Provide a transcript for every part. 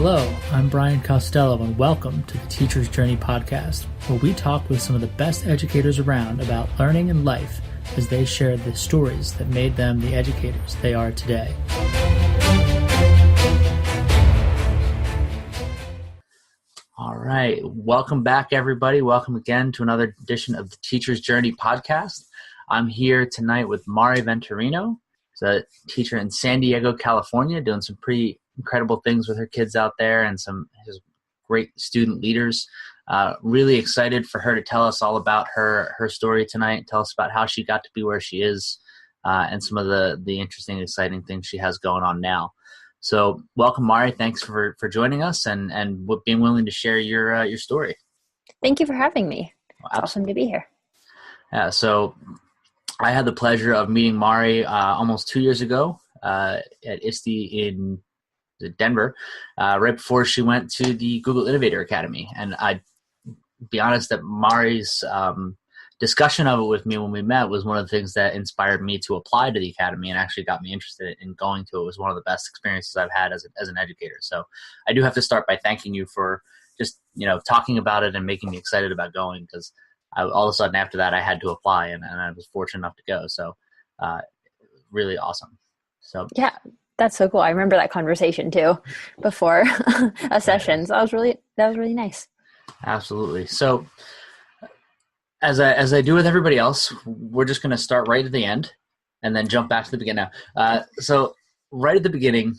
Hello, I'm Brian Costello, and welcome to the Teacher's Journey podcast, where we talk with some of the best educators around about learning and life as they share the stories that made them the educators they are today. All right, welcome back, everybody. Welcome again to another edition of the Teacher's Journey podcast. I'm here tonight with Mari Venturino. She's a teacher in San Diego, California, doing some pretty incredible things with her kids out there and some great student leaders. Really excited for her to tell us all about her story tonight, tell us about how she got to be where she is, and some of the interesting, exciting things she has going on now. So welcome, Mari. Thanks for joining us and being willing to share your story. Thank you for having me. It's awesome to be here. Yeah, so I had the pleasure of meeting Mari almost 2 years ago at ISTE in Denver, right before she went to the Google Innovator Academy. And I'd be honest that Mari's discussion of it with me when we met was one of the things that inspired me to apply to the Academy and actually got me interested in going to it. It was one of the best experiences I've had as an educator. So I do have to start by thanking you for just, talking about it and making me excited about going, because all of a sudden after that I had to apply and I was fortunate enough to go. So really awesome. So yeah. That's so cool. I remember that conversation too before a session. So that was really nice. Absolutely. So as I do with everybody else, we're just going to start right at the end and then jump back to the beginning now. So right at the beginning,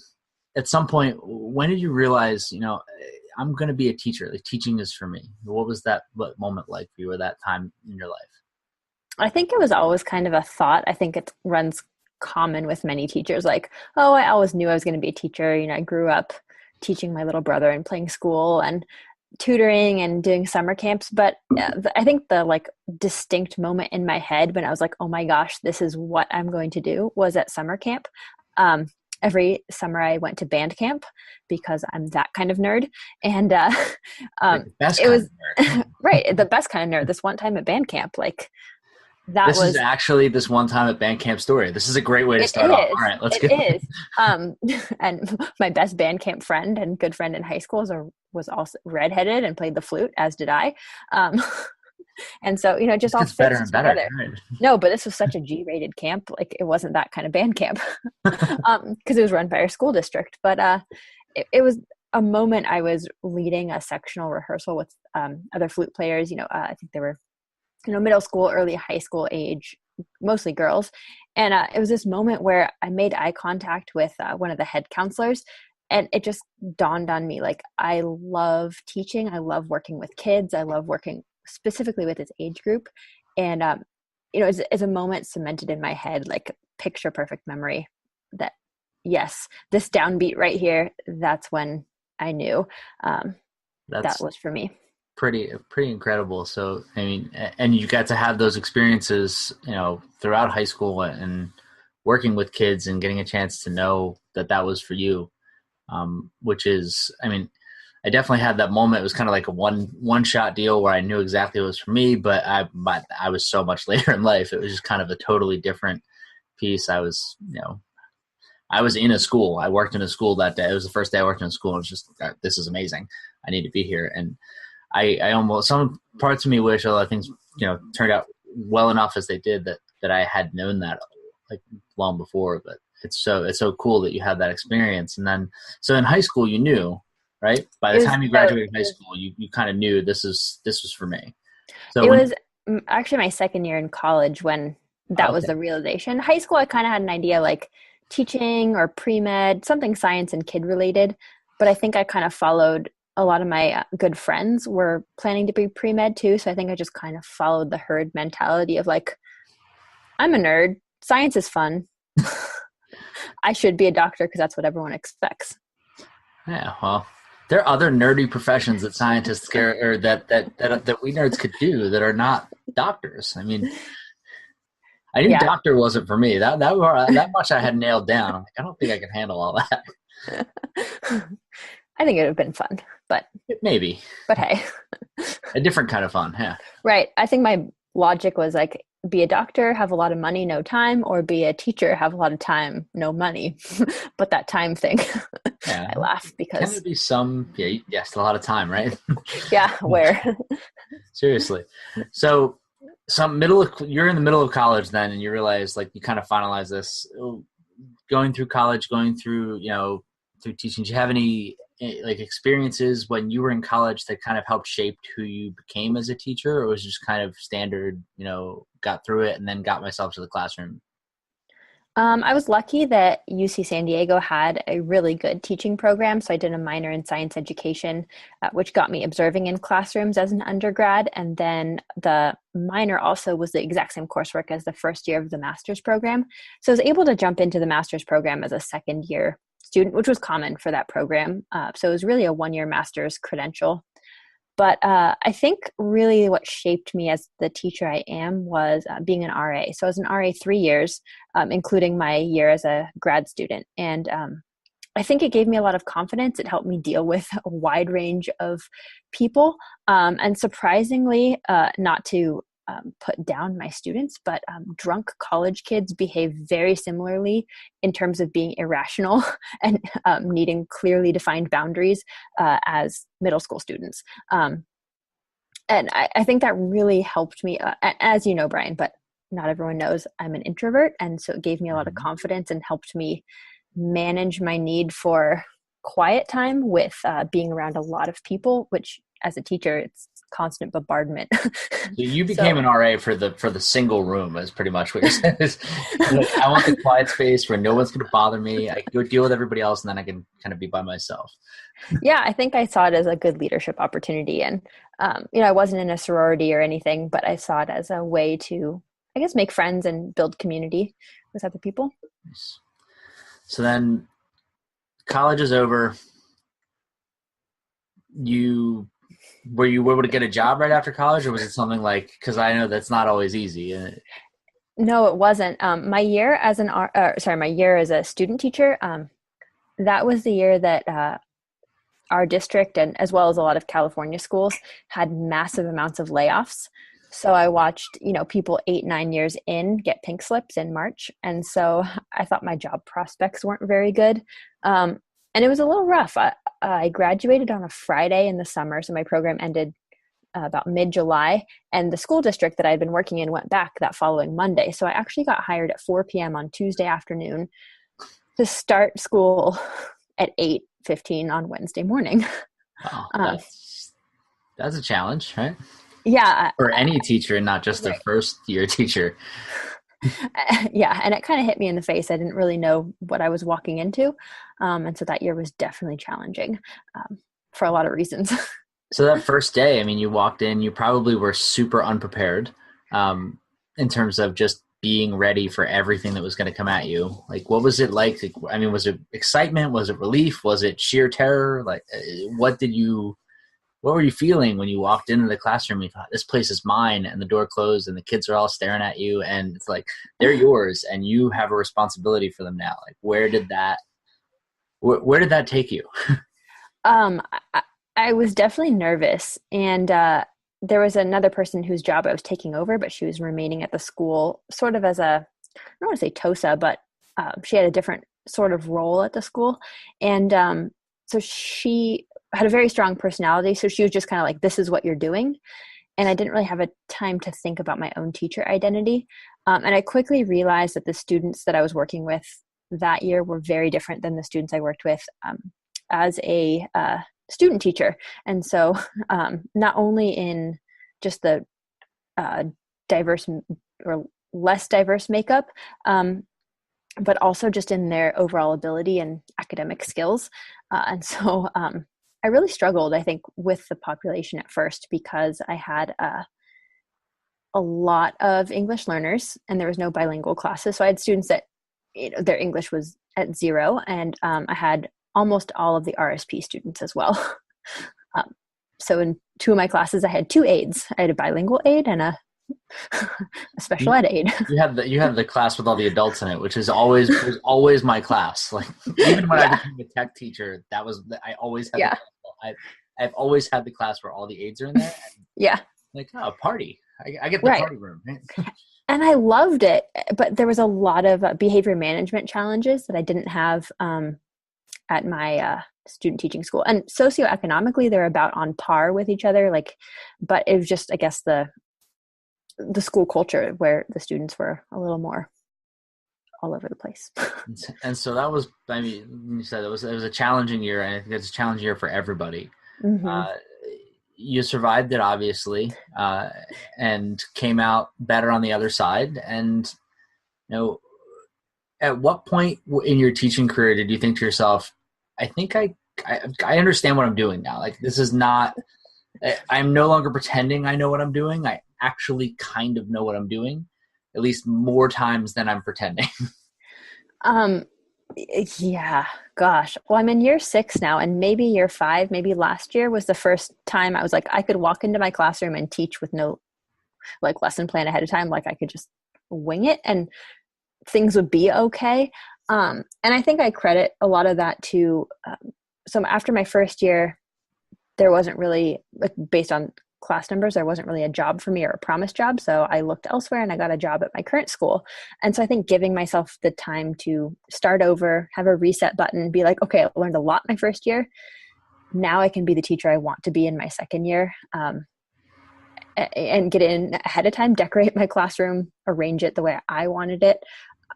at some point, when did you realize, I'm going to be a teacher, like teaching is for me? What was that moment like for you, or that time in your life? I think it was always kind of a thought. I think it runs common with many teachers, like, oh, I always knew I was going to be a teacher. I grew up teaching my little brother and playing school and tutoring and doing summer camps. But I think the distinct moment in my head when I was like, oh my gosh, this is what I'm going to do, was at summer camp. Every summer I went to band camp because I'm that kind of nerd. And it was right, the best kind of nerd. This one time at band camp, this is actually this one time at band camp story. This is a great way to start off. All right, let's go. It is. And my best band camp friend and good friend in high school was also redheaded and played the flute, as did I. And so, just all fits better and better. Right. No, but this was such a G-rated camp. It wasn't that kind of band camp because it was run by our school district. But it was a moment I was leading a sectional rehearsal with other flute players. I think they were middle school, early high school age, mostly girls. And it was this moment where I made eye contact with one of the head counselors, and it just dawned on me, I love teaching. I love working with kids. I love working specifically with this age group. And, it's a moment cemented in my head, picture perfect memory that, yes, this downbeat right here, that's when I knew that was for me. Pretty incredible. So, and you got to have those experiences, throughout high school and working with kids and getting a chance to know that was for you, which is, I definitely had that moment. It was kind of like a one shot deal where I knew exactly it was for me, but I was so much later in life. It was just kind of a totally different piece. I was in a school. I worked in a school that day. It was the first day I worked in a school. And it was just, this is amazing. I need to be here. And I almost, some parts of me wish a lot of things, turned out well enough as they did that I had known that long before, but it's so cool that you had that experience. And then, so in high school, you knew, right? By the time you graduated high school, you kind of knew this was for me. So it was actually my second year in college when that was the realization. High school, I kind of had an idea teaching or pre-med, something science and kid related, but I think I kind of followed. A lot of my good friends were planning to be pre-med too. So I think I just kind of followed the herd mentality of I'm a nerd. Science is fun. I should be a doctor because that's what everyone expects. Yeah, well, there are other nerdy professions that scientists or that we nerds could do that are not doctors. I knew doctor wasn't for me. That much I had nailed down. I don't think I can handle all that. I think it would have been fun, but maybe. But hey, a different kind of fun, yeah. Right. I think my logic was be a doctor, have a lot of money, no time, or be a teacher, have a lot of time, no money. But that time thing, Yeah. I laugh Can there because, be some, yeah, yes, a lot of time, right? yeah, where? Seriously. So you're in the middle of college then, and you realize like you kind of finalize this going through college, going through, through teaching. Do you have any like experiences when you were in college that kind of helped shape who you became as a teacher, or was it just kind of standard, got through it and then got myself to the classroom? I was lucky that UC San Diego had a really good teaching program. So I did a minor in science education, which got me observing in classrooms as an undergrad. And then the minor also was the exact same coursework as the first year of the master's program. So I was able to jump into the master's program as a second year student, which was common for that program. So it was really a 1 year master's credential. But I think really what shaped me as the teacher I am was being an RA. So I was an RA 3 years, including my year as a grad student. And I think it gave me a lot of confidence. It helped me deal with a wide range of people. And surprisingly, not to put down my students, but drunk college kids behave very similarly in terms of being irrational and needing clearly defined boundaries as middle school students. And I think that really helped me, as you know, Brian, but not everyone knows I'm an introvert. And so it gave me a lot of Mhm. confidence and helped me manage my need for quiet time with being around a lot of people, which as a teacher, it's constant bombardment. So you became So an RA for the single room, is pretty much what you're saying. You're like, I want the quiet space where no one's going to bother me. I go deal with everybody else, and then I can kind of be by myself. yeah, I think I saw it as a good leadership opportunity. And, I wasn't in a sorority or anything, but I saw it as a way to, I guess, make friends and build community with other people. So then college is over. You Were you able to get a job right after college, or was it something like? Because I know that's not always easy. No, it wasn't. My year as my year as a student teacher, that was the year that our district and as well as a lot of California schools had massive amounts of layoffs. So I watched, people 8, 9 years in get pink slips in March. And so I thought my job prospects weren't very good. And it was a little rough. I graduated on a Friday in the summer. So my program ended about mid-July, and the school district that I'd been working in went back that following Monday. So I actually got hired at 4 p.m. on Tuesday afternoon to start school at 8:15 on Wednesday morning. Wow, Um, that's a challenge, right? yeah, For any teacher, and not just a right. first year teacher. Yeah, and it kind of hit me in the face. I didn't really know what I was walking into, and so that year was definitely challenging for a lot of reasons. So that first day, I mean, you walked in, you probably were super unprepared, in terms of just being ready for everything that was going to come at you. Like, what was it like? I mean, was it excitement? Was it relief? Was it sheer terror? Like, what were you feeling when you walked into the classroom? You thought, this place is mine, and the door closed, and the kids are all staring at you, and it's like they're yours, and you have a responsibility for them now. Like, where did that take you? Um, I was definitely nervous, and there was another person whose job I was taking over, but she was remaining at the school, sort of as I don't want to say TOSA, but she had a different sort of role at the school, and so she had a very strong personality. So she was just kind of like, "This is what you're doing," and I didn't really have a time to think about my own teacher identity. And I quickly realized that the students that I was working with that year were very different than the students I worked with as a student teacher. And so not only in just the uh, diverse or less diverse makeup, but also just in their overall ability and academic skills. And so I really struggled, I think, with the population at first because I had a lot of English learners and there was no bilingual classes. So I had students that their English was at zero, and I had almost all of the RSP students as well. um, so in two of my classes, I had two aides. I had a bilingual aide and a special You, ed aide. you had the class with all the adults in it, which is always was always my class. Like even when I Yeah, became a tech teacher, I always had the yeah, class. I've always had the class where all the aides are in there. yeah. Like, oh, party! I get the Right. party room. Right? And I loved it, but there was a lot of behavior management challenges that I didn't have at my student teaching school. And socioeconomically, they're about on par with each other. Like, but it was just, I guess, the school culture where the students were a little more all over the place. And so that was, I mean, you said it was a challenging year, and I think it's a challenging year for everybody. Mm-hmm. Uh, you survived it, obviously, and came out better on the other side. And you know, at what point in your teaching career did you think to yourself, I think I understand what I'm doing now. Like, this is not, I'm no longer pretending I know what I'm doing. I actually kind of know what I'm doing, at least more times than I'm pretending. Um, yeah, gosh. Well, I'm in year 6 now, and maybe year 5, maybe last year was the first time I was like, I could walk into my classroom and teach with no like lesson plan ahead of time. Like I could just wing it and things would be okay. And I think I credit a lot of that to, so after my first year, there wasn't really, like, based on class numbers, there wasn't really a job for me or a promised job. So I looked elsewhere and I got a job at my current school. And so I think giving myself the time to start over, have a reset button, be like, okay, I learned a lot my first year. Now I can be the teacher I want to be in my second year. And get in ahead of time, decorate my classroom, arrange it the way I wanted it.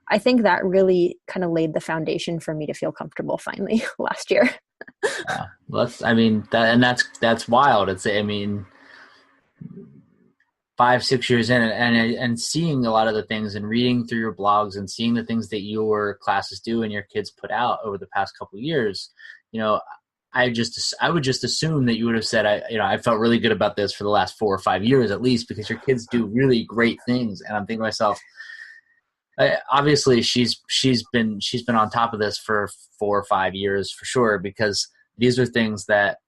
I think that really kind of laid the foundation for me to feel comfortable finally last year. Yeah, I mean, that's wild. I mean, 5, 6 years in, and seeing a lot of the things and reading through your blogs and seeing the things that your classes do and your kids put out over the past couple of years, you know, I would just assume that you would have said, I felt really good about this for the last 4 or 5 years at least, because your kids do really great things. And I'm thinking to myself, obviously she's been on top of this for 4 or 5 years for sure, because these are things that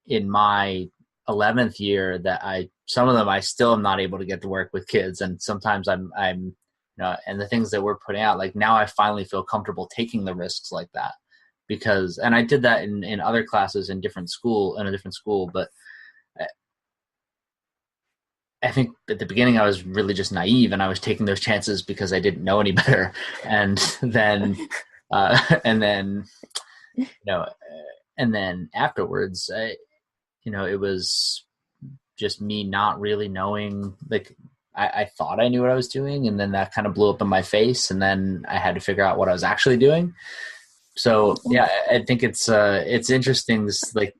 in my 11th year that some of them I still am not able to get to work with kids, and sometimes I'm and the things that we're putting out, like, now I finally feel comfortable taking the risks like that, because, and I did that in other classes in a different school, but I think at the beginning I was really just naive, and I was taking those chances because I didn't know any better. And then, and then, and then afterwards, it was just me not really knowing. Like, I thought I knew what I was doing, and then that kind of blew up in my face, and then I had to figure out what I was actually doing. So yeah, I think it's interesting. This, like,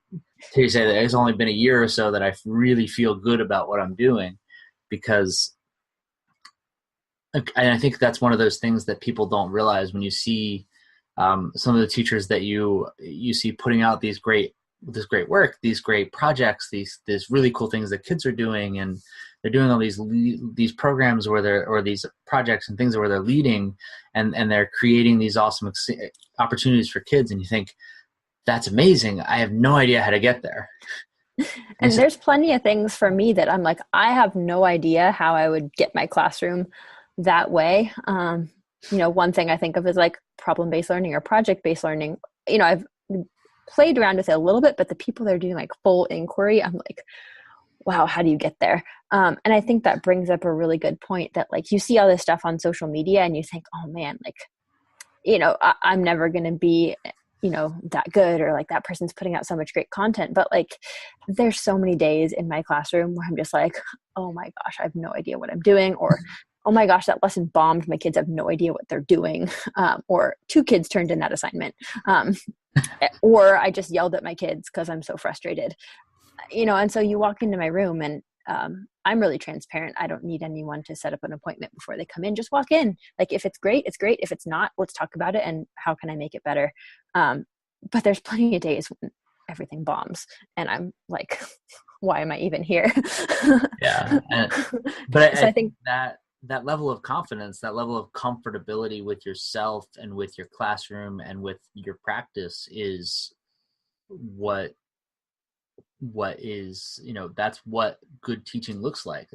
to say that it's only been a year or so that I really feel good about what I'm doing, because, and I think that's one of those things that people don't realize when you see some of the teachers that you see putting out this great work, these great projects, these really cool things that kids are doing, and they're doing all these programs or these projects and things where they're leading, and they're creating these awesome opportunities for kids, and you think, that's amazing. I have no idea how to get there. And there's plenty of things for me that I'm like, I have no idea how I would get my classroom that way. One thing I think of is like problem-based learning or project-based learning. I've played around with it a little bit, but the people that are doing like full inquiry, I'm like, wow, how do you get there? And I think that brings up a really good point, that like you see all this stuff on social media and you think, oh man, like, I'm never going to be, that good, or like that person's putting out so much great content. But like, there's so many days in my classroom where I'm just like, oh my gosh, I have no idea what I'm doing. Or, oh my gosh, that lesson bombed. My kids have no idea what they're doing. Or 2 kids turned in that assignment. Or I just yelled at my kids because I'm so frustrated. And so you walk into my room and I'm really transparent. I don't need anyone to set up an appointment before they come in. Just walk in. Like, if it's great, it's great. If it's not, let's talk about it and how can I make it better? But there's plenty of days when everything bombs and I'm like, why am I even here? Yeah. But So I I think think that level of confidence, that level of comfortability with yourself and with your classroom and with your practice is what is, that's what good teaching looks like.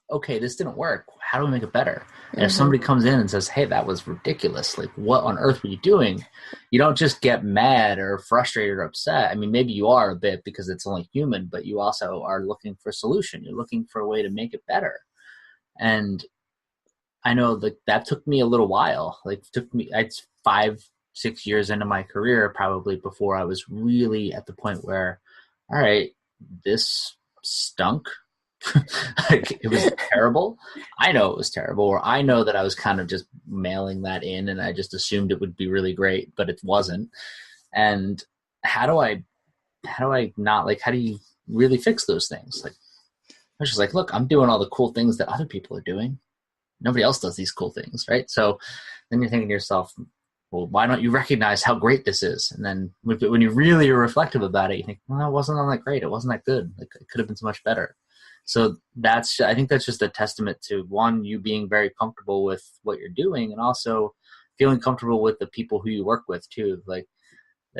Okay, this didn't work. How do we make it better? And if somebody comes in and says, hey, that was ridiculous, like, what on earth were you doing? You don't just get mad or frustrated or upset. I mean, maybe you are a bit, because it's only human, but you also are looking for a solution. You're looking for a way to make it better. And I know like that took me a little while. Like took me, it's 5, 6 years into my career probably before I was really at the point where, all right, this stunk. Like it was terrible. I know it was terrible, or I know that I was kind of just mailing that in and I just assumed it would be really great, but it wasn't. And how do I, how do I not like, how do you really fix those things? Like, I was just like, look, I'm doing all the cool things that other people are doing. Nobody else does these cool things, right? So then you're thinking to yourself, well, why don't you recognize how great this is? And then when you really are reflective about it, you think, well, it wasn't all that great. It wasn't that good. Like, it could have been so much better. So I think that's just a testament to one, you being very comfortable with what you're doing, and also feeling comfortable with the people who you work with too. Like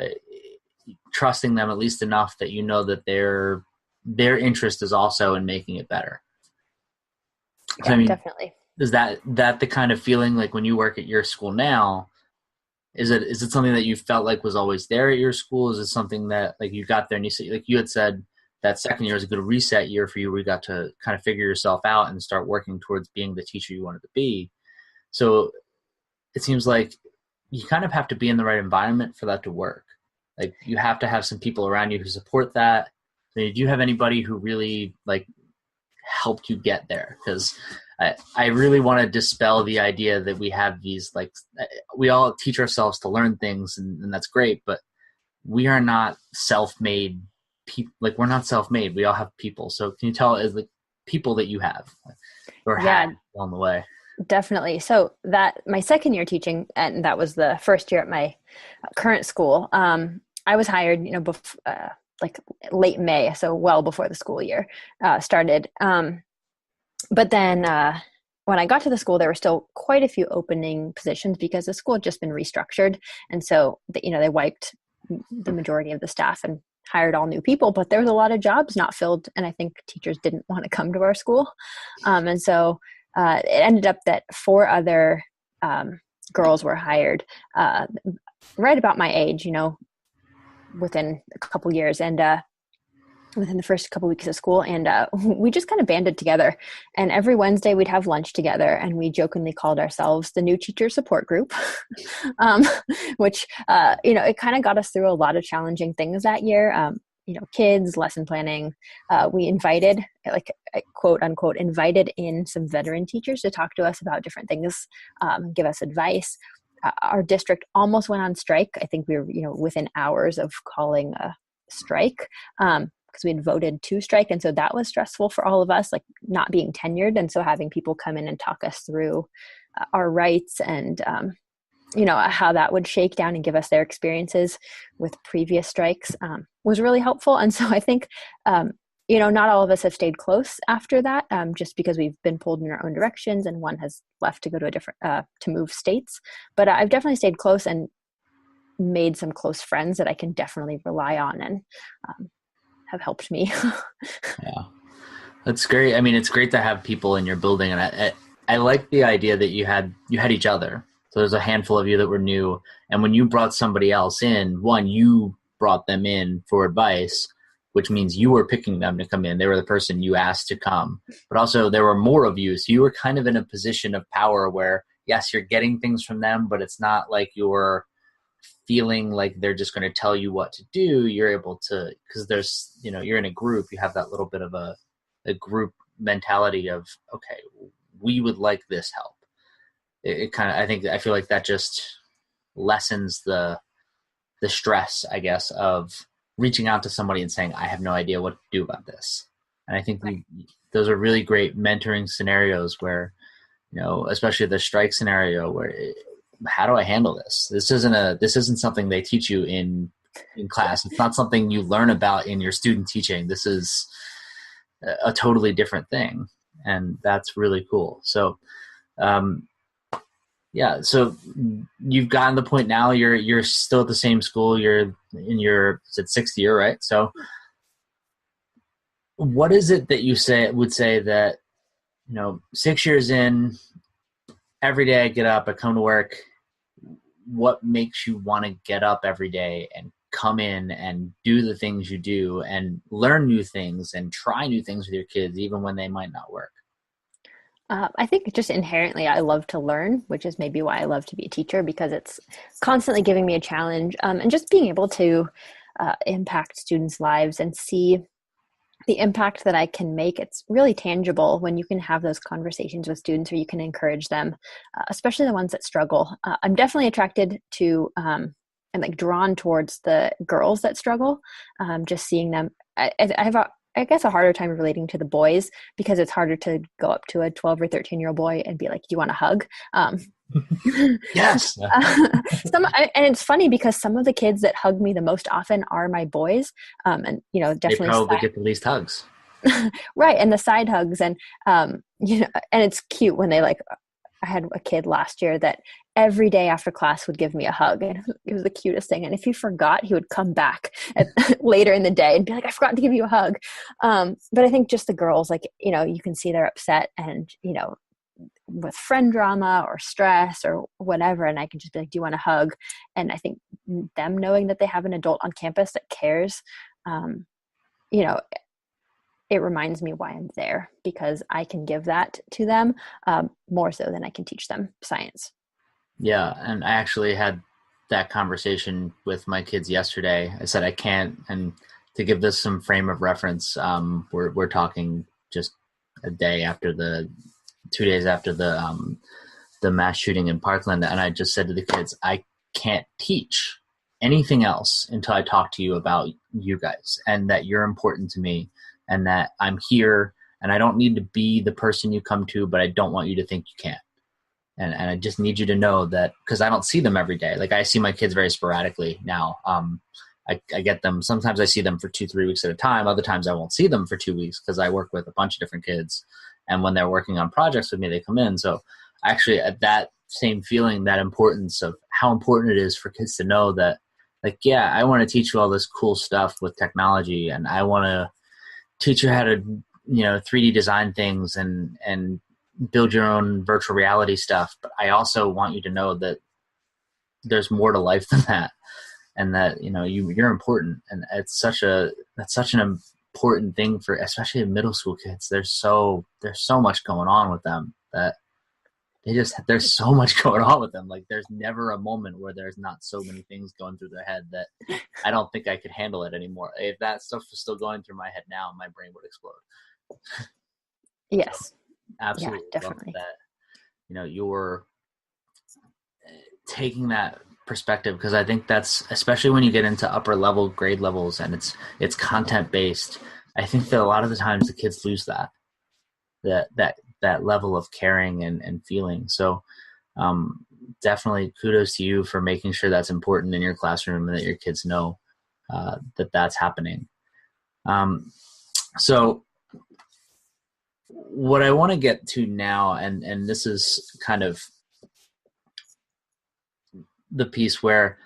uh, trusting them at least enough that you know that their interest is also in making it better. So I Yeah, mean, definitely. is that the kind of feeling like when you work at your school now? Is it something that you felt like was always there at your school? Is it something that like you got there and you said, like you had said, that second year was a good reset year for you where you got to kind of figure yourself out and start working towards being the teacher you wanted to be. So it seems like you kind of have to be in the right environment for that to work. Like you have to have some people around you who support that. I mean, do you have anybody who really like helped you get there? Because I really want to dispel the idea that we have these like we all teach ourselves to learn things, and that's great, but we are not self-made people. Like we're not self-made. We all have people. So can you tell is the people that you have or had Yeah, along the way? definitely. So that my second year teaching, and that was the first year at my current school. I was hired, like late May, so well before the school year started. But then when I got to the school, there were still quite a few opening positions because the school had just been restructured, and so they wiped the majority of the staff and hired all new people. But there was a lot of jobs not filled, and I think teachers didn't want to come to our school, and so it ended up that four other girls were hired right about my age, within a couple years, and within the first couple weeks of school. And we just kind of banded together, and every Wednesday we'd have lunch together, and we jokingly called ourselves the new teacher support group. um, which it kind of got us through a lot of challenging things that year. Kids, lesson planning. We invited, like, quote unquote, invited in some veteran teachers to talk to us about different things, give us advice. Our district almost went on strike. I think we were, within hours of calling a strike, because we had voted to strike. And so that was stressful for all of us, like not being tenured. And so having people come in and talk us through our rights and, how that would shake down and give us their experiences with previous strikes was really helpful. And so I think, not all of us have stayed close after that, just because we've been pulled in our own directions, and one has left to go to a different, to move states. But I've definitely stayed close and made some close friends that I can definitely rely on and have helped me. Yeah, that's great. I mean, it's great to have people in your building, and I like the idea that you had each other. So there's a handful of you that were new, and when you brought somebody else in, one, you brought them in for advice, which means you were picking them to come in. They were the person you asked to come, but also there were more of you, so you were kind of in a position of power where yes, you're getting things from them, but it's not like you're feeling like they're just going to tell you what to do. You're able to, because there's, you're in a group, you have that little bit of a group mentality of, okay, we would like this help. It kind of, I feel like that just lessens the stress, I guess, of reaching out to somebody and saying, I have no idea what to do about this. And I think Right. those are really great mentoring scenarios where, especially the strike scenario where how do I handle this? This isn't something they teach you in class. It's not something you learn about in your student teaching. This is a totally different thing. And that's really cool. So, yeah. So you've gotten the point now. You're still at the same school. You're in your sixth year, right? So, what is it that you would say that 6 years in, every day I get up, I come to work. What makes you want to get up every day and come in and do the things you do and learn new things and try new things with your kids, even when they might not work? I think just inherently, I love to learn, which is maybe why I love to be a teacher because it's constantly giving me a challenge, and just being able to impact students' lives and see the impact that I can make. It's really tangible when you can have those conversations with students or you can encourage them, especially the ones that struggle. I'm definitely attracted to and like drawn towards the girls that struggle. Just seeing them, I have I guess a harder time relating to the boys because it's harder to go up to a 12 or 13-year-old boy and be like, "Do you want a hug?" Yes. And it's funny because some of the kids that hug me the most often are my boys, and They definitely probably get the least hugs. right, and the side hugs, and and it's cute when they like. I had a kid last year that every day after class would give me a hug, and it was the cutest thing. And if he forgot, he would come back later in the day and be like, "I forgot to give you a hug." But I think just the girls, like you can see they're upset, and with friend drama or stress or whatever, and I can just be like, "Do you want a hug?" And I think them knowing that they have an adult on campus that cares, you know, it reminds me why I'm there because I can give that to them more so than I can teach them science. Yeah, and I actually had that conversation with my kids yesterday. I said I can't, and to give this some frame of reference, we're talking just a day after 2 days after the mass shooting in Parkland, and I just said to the kids, I can't teach anything else until I talk to you about you guys and that you're important to me and that I'm here and I don't need to be the person you come to, but I don't want you to think you can't. And I just need you to know that because I don't see them every day. Like I see my kids very sporadically now. I get them. Sometimes I see them for 2-3 weeks at a time. Other times I won't see them for 2 weeks because I work with a bunch of different kids. And when they're working on projects with me, they come in. So actually at that same feeling, that importance of how important it is for kids to know that, like, yeah, I want to teach you all this cool stuff with technology and I want to teach you how to, 3D design things and build your own virtual reality stuff. But I also want you to know that there's more to life than that. And that, you're important. And that's such an important thing for, especially middle school kids. There's so much going on with them that there's so much going on with them. Like there's never a moment where there's not so many things going through their head that I don't think I could handle it anymore. If that stuff was still going through my head now, my brain would explode. Yes. So, absolutely. Yeah, definitely. Love that, you're taking that perspective because I think that's especially when you get into upper level grade levels and it's content based. I think that a lot of the times the kids lose that level of caring and feeling. So definitely kudos to you for making sure that's important in your classroom and that your kids know that that's happening. So what I want to get to now, and this is kind of the piece where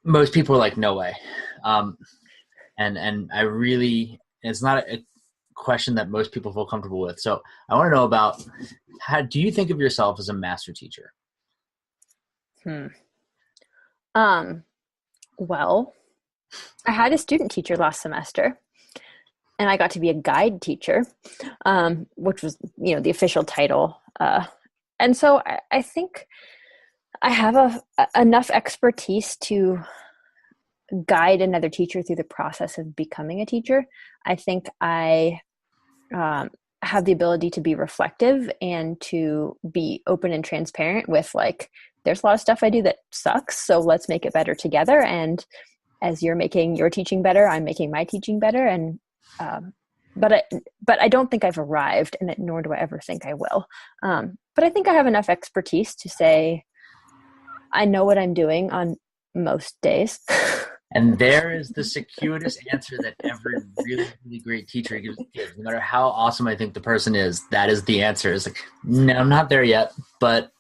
most people are like, no way. And I really, it's not a question that most people feel comfortable with. So I want to know about how do you think of yourself as a master teacher? Well, I had a student teacher last semester and I got to be a guide teacher, which was, the official title. And so I think I have enough expertise to guide another teacher through the process of becoming a teacher. I think I have the ability to be reflective and to be open and transparent with like, there's a lot of stuff I do that sucks. So let's make it better together. And as you're making your teaching better, I'm making my teaching better. And, but I don't think I've arrived and nor do I ever think I will. But I think I have enough expertise to say, I know what I'm doing on most days. And there is the circuitous answer that every really, really great teacher gives. No matter how awesome I think the person is, that is the answer. It's like, no, I'm not there yet, but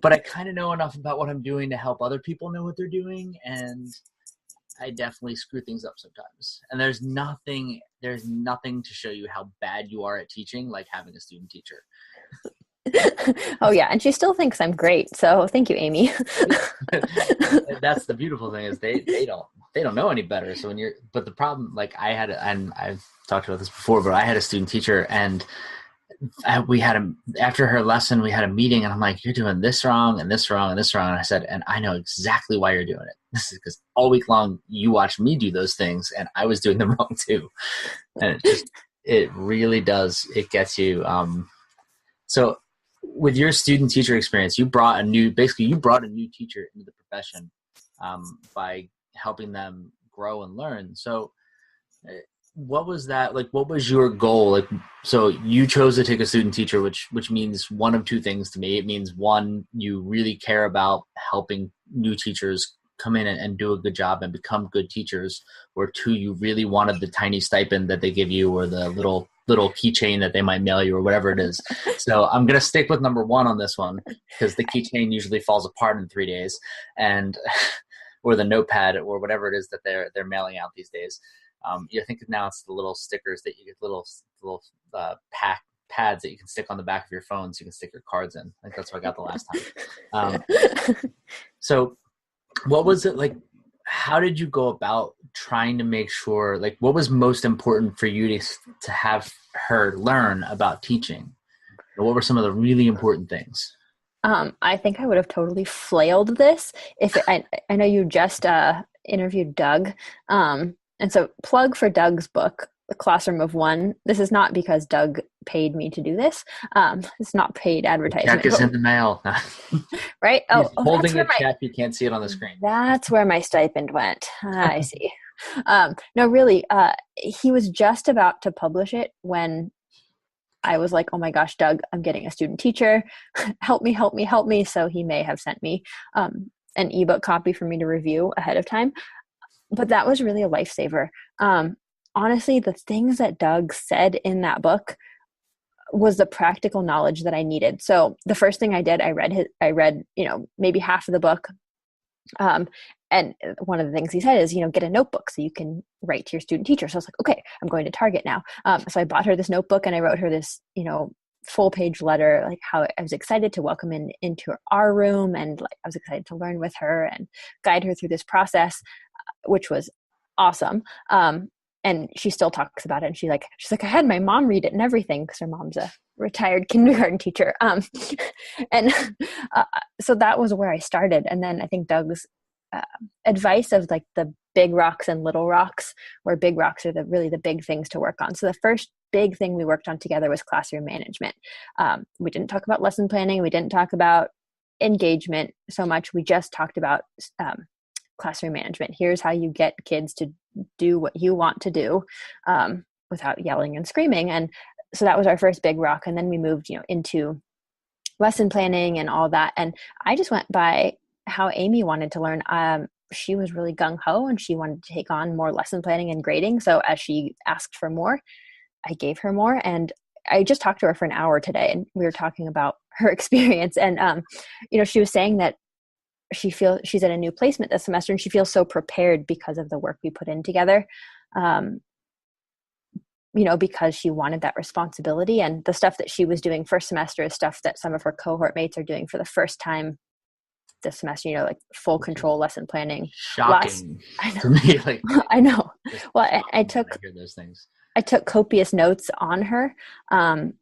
I kind of know enough about what I'm doing to help other people know what they're doing, and I definitely screw things up sometimes. And there's nothing to show you how bad you are at teaching like having a student teacher. Oh yeah, and she still thinks I'm great. So thank you, Amy. That's the beautiful thing is they don't know any better. So but the problem, like I had, and I've talked about this before, but I had a student teacher, and we had after her lesson, we had a meeting, and I'm like, "You're doing this wrong and this wrong and this wrong." And I said, "And I know exactly why you're doing it. This is because all week long you watched me do those things, and I was doing them wrong too." And it really does. It gets you. So, with your student teacher experience, you brought a new teacher into the profession by helping them grow and learn. So, what was that like? What was your goal? Like, so you chose to take a student teacher, which means one of two things to me. It means one, you really care about helping new teachers come in and do a good job and become good teachers, or two, you really wanted the tiny stipend that they give you, or the little keychain that they might mail you, or whatever it is. So I'm gonna stick with number one on this one, because the keychain usually falls apart in 3 days, and or the notepad or whatever it is that they're mailing out these days. I think now it's the little stickers that you get, little pads that you can stick on the back of your phone, so you can stick your cards in. I think that's what I got the last time. So what was it like? How did you go about trying to make sure, like, what was most important for you to have her learn about teaching? Or what were some of the really important things? I think I would have totally flailed this I know you just interviewed Doug. And so plug for Doug's book, The Classroom of One. This is not because Doug paid me to do this. It's not paid advertisement. Check is in the mail. Right? He's That's holding where a check. You can't see it on the screen. that's where my stipend went. I see. No, really, he was just about to publish it when I was like, oh my gosh, Doug, I'm getting a student teacher. Help me, help me, help me. So he may have sent me an ebook copy for me to review ahead of time. But that was really a lifesaver. Honestly, the things that Doug said in that book was the practical knowledge that I needed. So the first thing I did, I read, maybe half of the book. And one of the things he said is, get a notebook so you can write to your student teacher. So I was like, okay, I'm going to Target now. So I bought her this notebook and I wrote her this, full page letter, like how I was excited to welcome into our room, and like I was excited to learn with her and guide her through this process, which was awesome. And she still talks about it, and she's like, I had my mom read it and everything, because her mom's a retired kindergarten teacher. And so that was where I started. And then I think Doug's advice of like the big rocks and little rocks, where big rocks are really the big things to work on. So the first big thing we worked on together was classroom management. We didn't talk about lesson planning. We didn't talk about engagement so much. We just talked about classroom management. Here's how you get kids to do what you want to do without yelling and screaming. And so that was our first big rock. And then we moved, into lesson planning and all that. And I just went by how Amy wanted to learn. She was really gung-ho and she wanted to take on more lesson planning and grading. So as she asked for more, I gave her more. And I just talked to her for an hour today, and we were talking about her experience. And, she was saying that she's at a new placement this semester, and she feels so prepared because of the work we put in together. Because she wanted that responsibility, and the stuff that she was doing first semester is stuff that some of her cohort mates are doing for the first time this semester, like full control lesson planning. Shocking to me. Like, I know. Well, I took hear those things. I took copious notes on her, and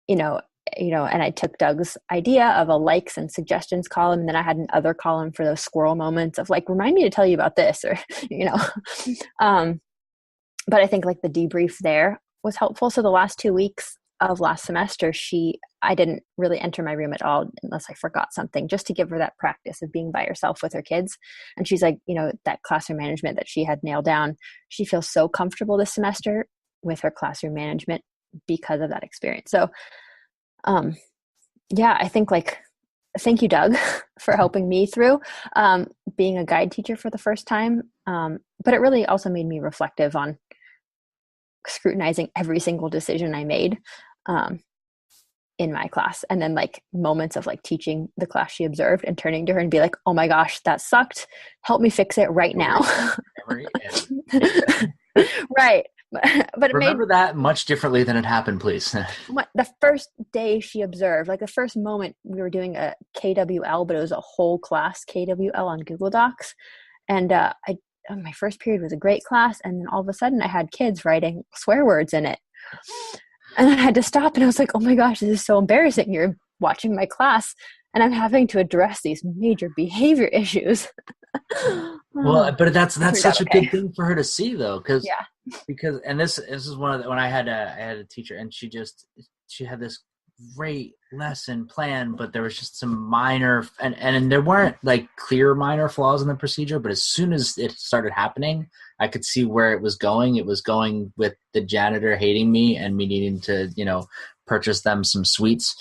I took Doug's idea of a likes and suggestions column. And then I had an other column for those squirrel moments of like, remind me to tell you about this, or, but I think like the debrief there was helpful. So the last 2 weeks of last semester, I didn't really enter my room at all unless I forgot something, just to give her that practice of being by herself with her kids. And she's like, that classroom management that she had nailed down, she feels so comfortable this semester with her classroom management because of that experience. So, I think like, thank you, Doug, for helping me through being a guide teacher for the first time. But it really also made me reflective on scrutinizing every single decision I made in my class. And then like moments of like teaching the class she observed and turning to her and be like, oh my gosh, that sucked. Help me fix it right now. Right. But remember that much differently than it happened, please. The first day she observed, like the first moment we were doing a KWL, but it was a whole class KWL on Google Docs. And my first period was a great class. And then all of a sudden I had kids writing swear words in it. And I had to stop, and I was like, oh my gosh, this is so embarrassing. You're watching my class and I'm having to address these major behavior issues. Well, but It that's turned out such a good okay. thing for her to see though, because Yeah. and this is one of when I had a teacher, and she had this great lesson plan, but there was just some minor, and there weren't like clear minor flaws in the procedure, but as soon as it started happening, I could see where it was going. It was going with the janitor hating me and me needing to, purchase them some sweets.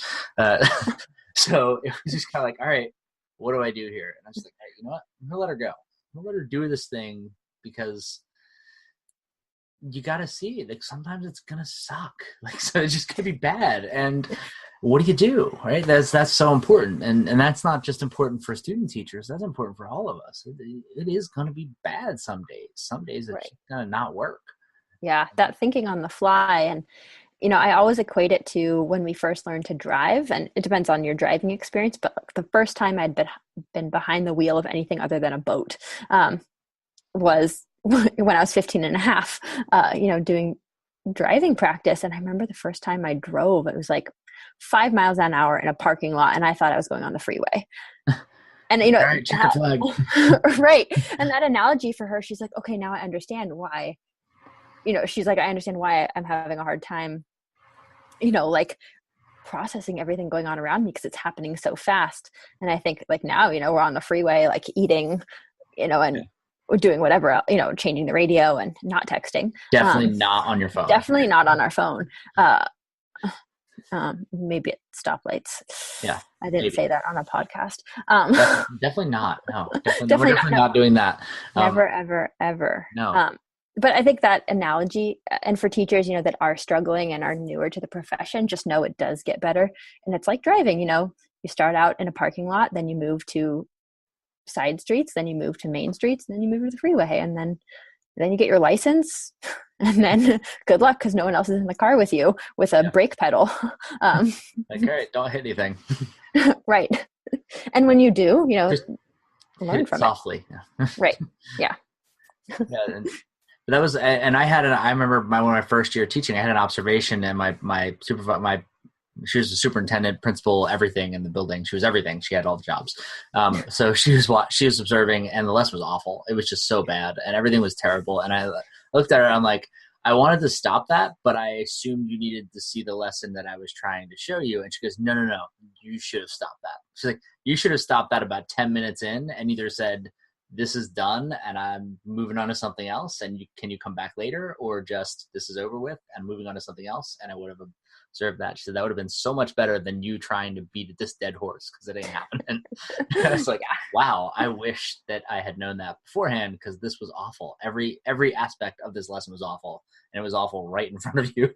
So it was just kind of like, all right, what do I do here? And I was like, hey, you know what? I'm gonna let her go. I'm gonna let her do this thing, because you got to see it. Like, sometimes it's gonna suck. Like, so it's just gonna be bad. And what do you do, right? That's so important. And that's not just important for student teachers. That's important for all of us. It is gonna be bad some days. Some days it's Right. just gonna not work. Yeah. That thinking on the fly. And, I always equate it to when we first learned to drive, and it depends on your driving experience, but the first time been behind the wheel of anything other than a boat was when I was 15 and a half, doing driving practice. And I remember the first time I drove, it was like 5 miles an hour in a parking lot, and I thought I was going on the freeway. And All right, check your flag. right. And that analogy for her, she's like, okay, now I understand why. She's like, I understand why I'm having a hard time, like processing everything going on around me because it's happening so fast. And I think like now, we're on the freeway, like eating, and we're doing whatever, changing the radio and not texting. Definitely not on your phone. Definitely not on our phone. Maybe at stoplights. Yeah, I didn't maybe. say that on a podcast. Definitely not. No, definitely, we're Definitely definitely not. not doing that. Never, ever, ever. No. But I think that analogy, and for teachers, that are struggling and are newer to the profession, just know it does get better. And it's like driving, you start out in a parking lot, then you move to side streets, then you move to main streets, then you move to the freeway, and then you get your license, and then good luck, because no one else is in the car with you with a brake pedal. Like, all right, don't hit anything. Right. And when you do, just learn from softly. it. Right. Yeah. Yeah. But that was, and I remember when my first year teaching, I had an observation, and my supervisor, she was the superintendent, principal, everything in the building. She was everything. She had all the jobs. So she was observing, and the lesson was awful. It was just so bad, and everything was terrible. And I looked at her, and I'm like, I wanted to stop that, but I assumed you needed to see the lesson that I was trying to show you. And she goes, no, you should have stopped that. She's like, you should have stopped that about 10 minutes in and either said, this is done and I'm moving on to something else, and can you come back later, or just this is over with and moving on to something else. And I would have observed that. She said that would have been so much better than you trying to beat this dead horse, because it ain't happening. I was like, wow, I wish that I had known that beforehand, because this was awful. Every aspect of this lesson was awful, and it was awful right in front of you.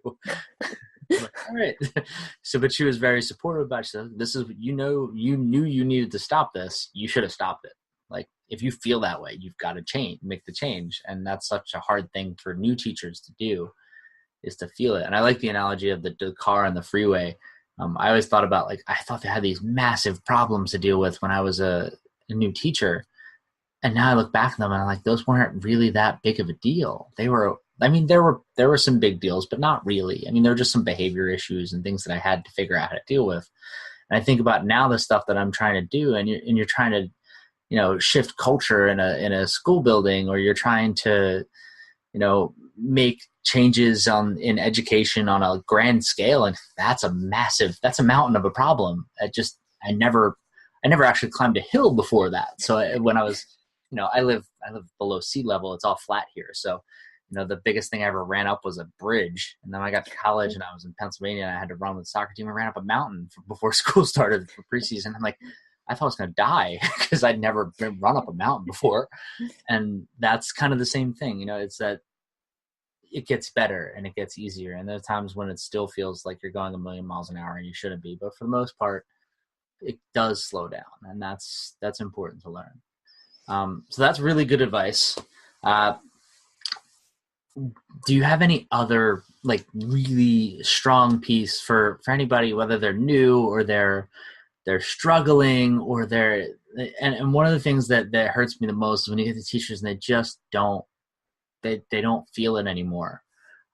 Like, all right. So, but she was very supportive about it. She said, this is, you knew you needed to stop this. You should have stopped it. Like, if you feel that way, you've got to make the change. And that's such a hard thing for new teachers to do, is to feel it. And I like the analogy of the car and the freeway. I always thought about, like, I thought they had these massive problems to deal with when I was a new teacher. And now I look back at them and I'm like, those weren't really that big of a deal. There were some big deals, but not really. I mean, there were just some behavior issues and things that I had to figure out how to deal with. And I think about now the stuff that I'm trying to do, and you're trying to, shift culture in a school building, or you're trying to, make changes in education on a grand scale. And that's a mountain of a problem. I never actually climbed a hill before that. So when I was, I live below sea level. It's all flat here. So, the biggest thing I ever ran up was a bridge. And then I got to college and I was in Pennsylvania and I had to run with the soccer team. I ran up a mountain before school started for preseason. I'm like, I thought I was going to die because I'd never been run up a mountain before. And that's kind of the same thing. It's that it gets better and it gets easier. And there are times when it still feels like you're going a million miles an hour and you shouldn't be. But for the most part, it does slow down. And that's important to learn. So that's really good advice. Do you have any other, like, really strong piece for anybody, whether they're new or they're struggling, or and one of the things that hurts me the most is when you get the teachers and they just don't feel it anymore.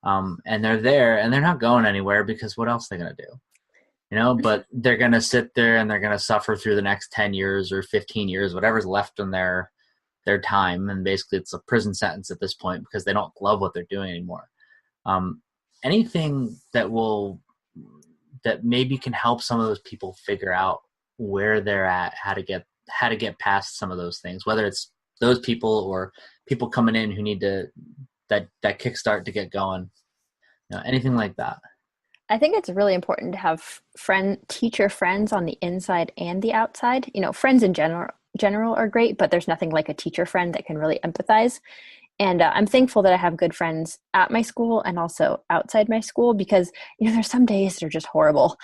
And they're there and they're not going anywhere because what else are they going to do? But they're going to sit there and they're going to suffer through the next 10 years or 15 years, whatever's left in their time. And basically it's a prison sentence at this point because they don't love what they're doing anymore. Um, Anything that maybe can help some of those people figure out where they're at, how to get past some of those things, whether it's those people or people coming in who need that kickstart to get going, anything like that. I think it's really important to have teacher friends on the inside and the outside. Friends in general are great, but there's nothing like a teacher friend that can really empathize. And I'm thankful that I have good friends at my school and also outside my school because, there's some days that are just horrible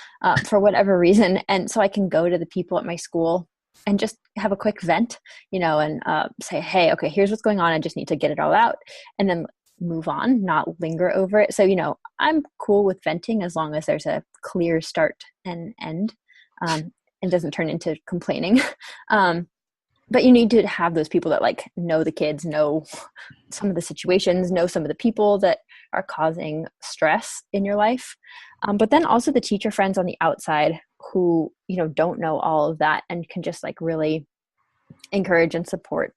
for whatever reason. And so I can go to the people at my school and just have a quick vent, and say, hey, okay, here's what's going on. I just need to get it all out and then move on, not linger over it. So, I'm cool with venting as long as there's a clear start and end and doesn't turn into complaining. But you need to have those people that know the kids, know some of the situations, know some of the people that are causing stress in your life. But then also the teacher friends on the outside who, don't know all of that and can just really encourage and support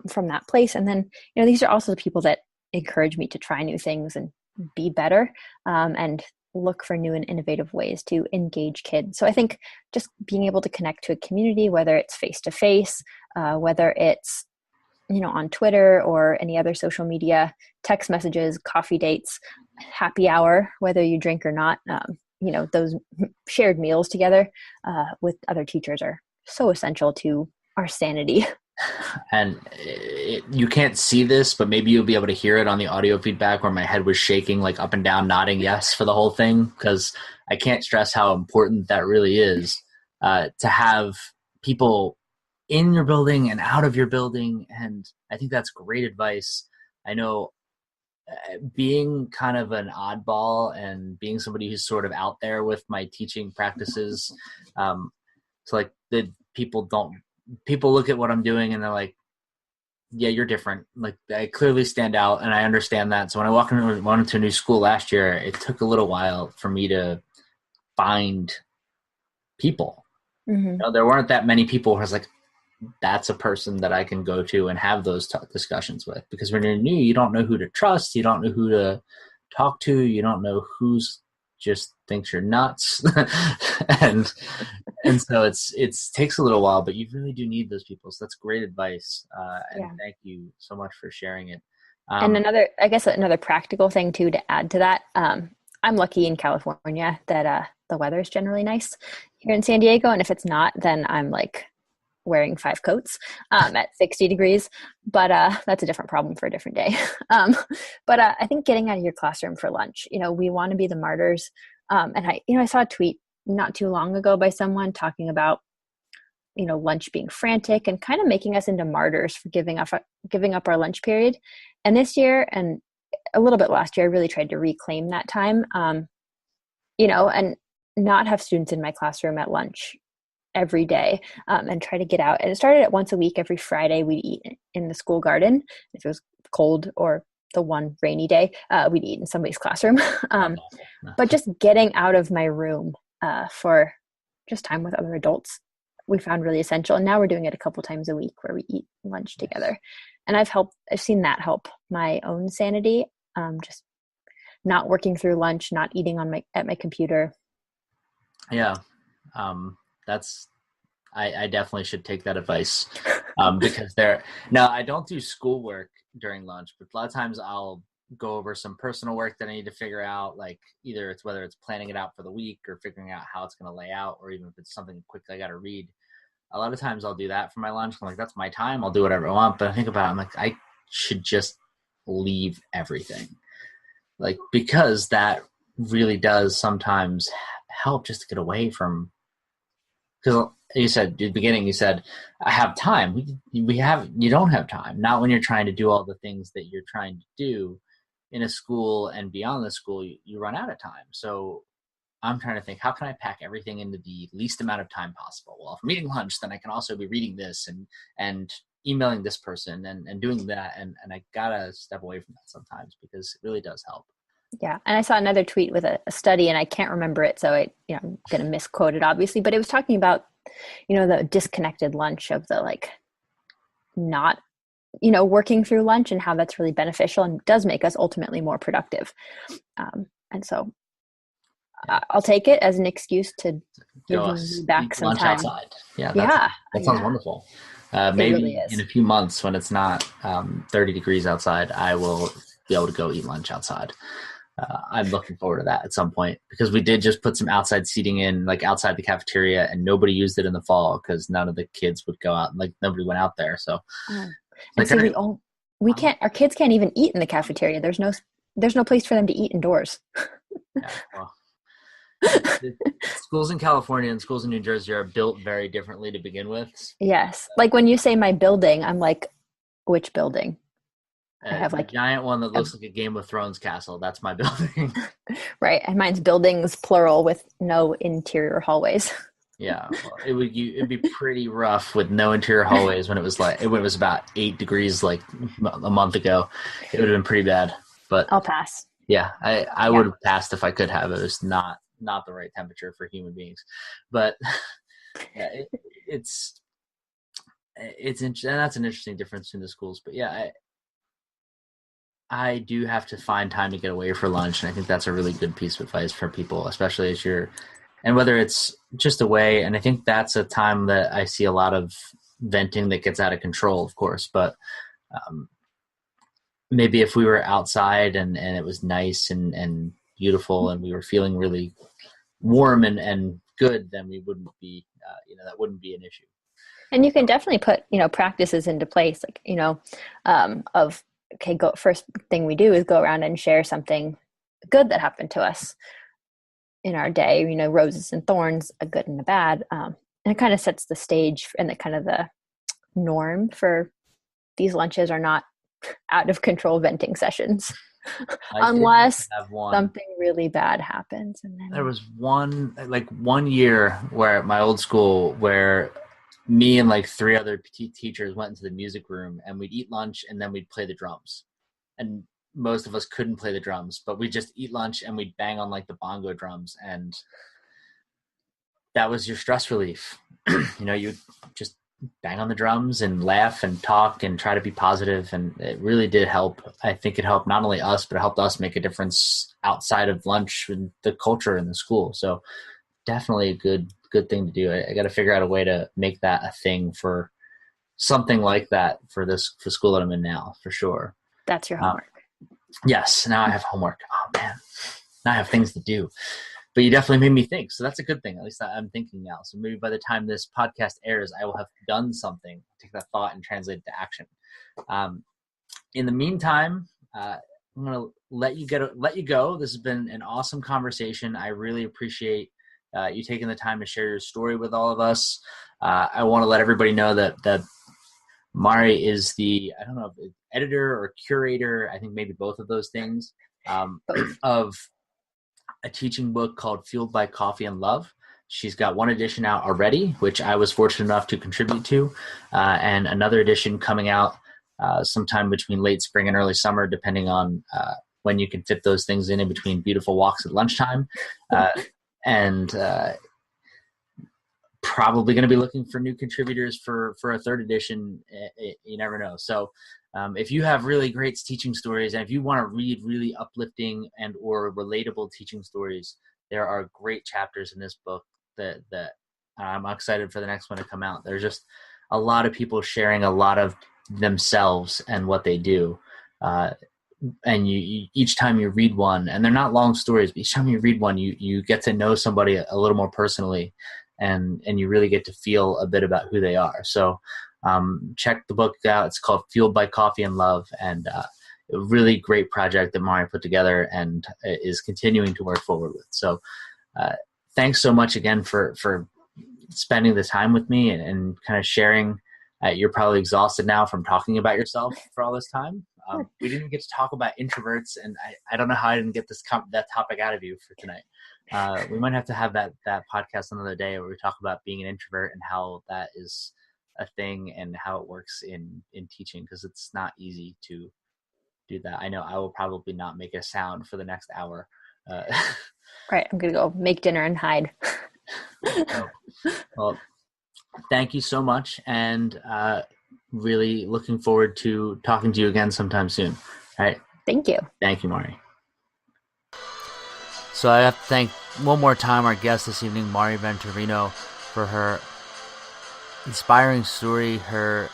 from that place. And then, these are also the people that encourage me to try new things and be better and look for new and innovative ways to engage kids. So I think just being able to connect to a community, whether it's face to face, whether it's on Twitter or any other social media, text messages, coffee dates, happy hour, whether you drink or not, those shared meals together with other teachers are so essential to our sanity. And you can't see this, but maybe you'll be able to hear it on the audio feedback where my head was shaking up and down, nodding yes for the whole thing, because I can't stress how important that really is to have people in your building and out of your building. And I think that's great advice. I know being kind of an oddball and being somebody who's sort of out there with my teaching practices, so the people look at what I'm doing and they're like, yeah, you're different. I clearly stand out and I understand that. So when I went into a new school last year, it took a little while for me to find people. Mm-hmm. There weren't that many people who was like, that's a person that I can go to and have those discussions with, because when you're new, you don't know who to trust. You don't know who to talk to. You don't know who's just thinks you're nuts. and so it takes a little while, but you really do need those people. So that's great advice. And Yeah. thank you so much for sharing it. And another practical thing too, to add to that, I'm lucky in California that the weather is generally nice here in San Diego. And if it's not, then I'm wearing 5 coats at 60 degrees, but that's a different problem for a different day. But I think getting out of your classroom for lunch, we want to be the martyrs. And I saw a tweet not too long ago by someone talking about, lunch being frantic and kind of making us into martyrs for giving up our lunch period. And this year and a little bit last year, I really tried to reclaim that time, and not have students in my classroom at lunch every day, and try to get out. And it started at once a week. Every Friday we'd eat in the school garden. If it was cold or the one rainy day, we'd eat in somebody's classroom. But just getting out of my room for just time with other adults, we found really essential. And now we're doing it a couple times a week where we eat lunch together. And I've seen that help my own sanity. Just not working through lunch, not eating at my computer. Yeah. That's I definitely should take that advice, because now I don't do schoolwork during lunch, but a lot of times I'll go over some personal work that I need to figure out, whether it's planning it out for the week or figuring out how it's going to lay out, or even if it's something quick I got to read. A lot of times I'll do that for my lunch. I'm like, that's my time. I'll do whatever I want. But I think about it, I'm like, I should just leave everything, because that really does sometimes help just to get away from. Because you said at the beginning, you said, I have time. You don't have time. Not when you're trying to do all the things that you're trying to do in a school and beyond the school, you run out of time. So I'm trying to think, how can I pack everything into the least amount of time possible? Well, if I'm eating lunch, then I can also be reading this and emailing this person and doing that. And I gotta step away from that sometimes because it really does help. Yeah. And I saw another tweet with a study, and I can't remember it. So I'm going to misquote it, obviously, but it was talking about, the disconnected lunch of the like not, working through lunch and how that's really beneficial and does make us ultimately more productive. And so Yeah. I'll take it as an excuse to Go give me back eat some lunch time. outside. Yeah, Yeah. that sounds Yeah. wonderful. It really Maybe in is. a few months when it's not 30 degrees outside, I will be able to go eat lunch outside. I'm looking forward to that at some point because we did just put some outside seating in, like outside the cafeteria, and nobody used it in the fall because none of the kids would go out. Like nobody went out there. So Oh. it's And like, see, all right, we I'm, can't, our kids can't even eat in the cafeteria. There's no place for them to eat indoors. yeah. Well, the schools in California and schools in New Jersey are built very differently to begin with. Yes. Like when you say my building, I'm like, which building? I have The like giant one that a, looks like a Game of Thrones castle. That's my building. right. And mine's buildings plural with no interior hallways. Yeah, well, it'd be pretty rough with no interior hallways when it was about 8 degrees like a month ago. It would have been pretty bad. But I'll pass. yeah, I Yeah. would have passed if I could have. It was not the right temperature for human beings. But yeah, and that's an interesting difference between the schools. But yeah, I do have to find time to get away for lunch, and I think that's a really good piece of advice for people, especially as you're and whether it's just away. And I think that's a time that I see a lot of venting that gets out of control, of course. But um, maybe if we were outside and it was nice and beautiful and we were feeling really warm and good, then we wouldn't be, that wouldn't be an issue. And you can definitely put, practices into place, like, of, okay, go, first thing we do is go around and share something good that happened to us in our day, roses and thorns, a good and a bad. And it kind of sets the stage and the kind of the norm for these lunches are not out of control venting sessions I did unless have one. something really bad happens. And There then, was one year where at my old school where me and like three other teachers went into the music room and we'd eat lunch and then we'd play the drums. And most of us couldn't play the drums, but we'd just eat lunch and we'd bang on like the bongo drums, and that was your stress relief. You just bang on the drums and laugh and talk and try to be positive, and it really did help. I think it helped not only us, but it helped us make a difference outside of lunch and the culture in the school. So definitely a good thing to do. I got to figure out a way to make that a thing for something like that for school that I'm in now, for sure. that's your Um, homework. yes, now I have homework. Oh man, now I have things to do. But you definitely made me think, so that's a good thing. At least I'm thinking now. So maybe by the time this podcast airs, I will have done something, take that thought and translate it to action. Um, in the meantime, I'm going to let you go. This has been an awesome conversation. I really appreciate you taking the time to share your story with all of us. I want to let everybody know that Mari is the, I don't know, editor or curator, I think maybe both of those things, Both. of a teaching book called Fueled by Coffee and Love. She's got one edition out already, which I was fortunate enough to contribute to, and another edition coming out sometime between late spring and early summer, depending on when you can fit those things in between beautiful walks at lunchtime. And probably going to be looking for new contributors for a third edition. You never know. So if you have really great teaching stories, and if you want to read really uplifting and or relatable teaching stories, there are great chapters in this book that I'm excited for the next one to come out. There's just a lot of people sharing a lot of themselves and what they do. And you each time you read one, and they're not long stories, but each time you read one, you get to know somebody a little more personally, and you really get to feel a bit about who they are. So check the book out. It's called Fueled by Coffee and Love, and a really great project that Mari put together and is continuing to work forward with. So thanks so much again for spending the time with me and kind of sharing. You're probably exhausted now from talking about yourself for all this time. We didn't get to talk about introverts, and I don't know how I didn't get that topic out of you for tonight. We might have to have that podcast another day where we talk about being an introvert and how that is a thing and how it works in teaching, because it's not easy to do that. I know I will probably not make a sound for the next hour. Uh, Right. I'm going to go make dinner and hide. so, well, thank you so much, and really looking forward to talking to you again sometime soon. All right. Thank you. Thank you, Mari. So I have to thank one more time our guest this evening, Mari Venturino, for her inspiring story, her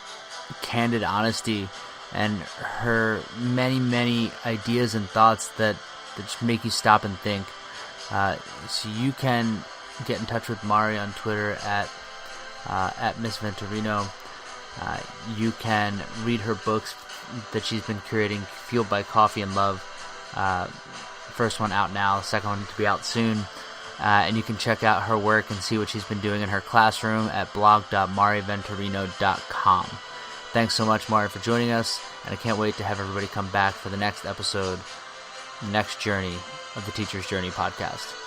candid honesty, and her many, many ideas and thoughts that just make you stop and think. So you can get in touch with Mari on Twitter at Miss Venturino. You can read her books that she's been curating, Fueled by Coffee and Love. First one out now, second one to be out soon. And you can check out her work and see what she's been doing in her classroom at blog.mariventurino.com. Thanks so much, Mari, for joining us, and I can't wait to have everybody come back for the next episode, next journey of the Teacher's Journey podcast.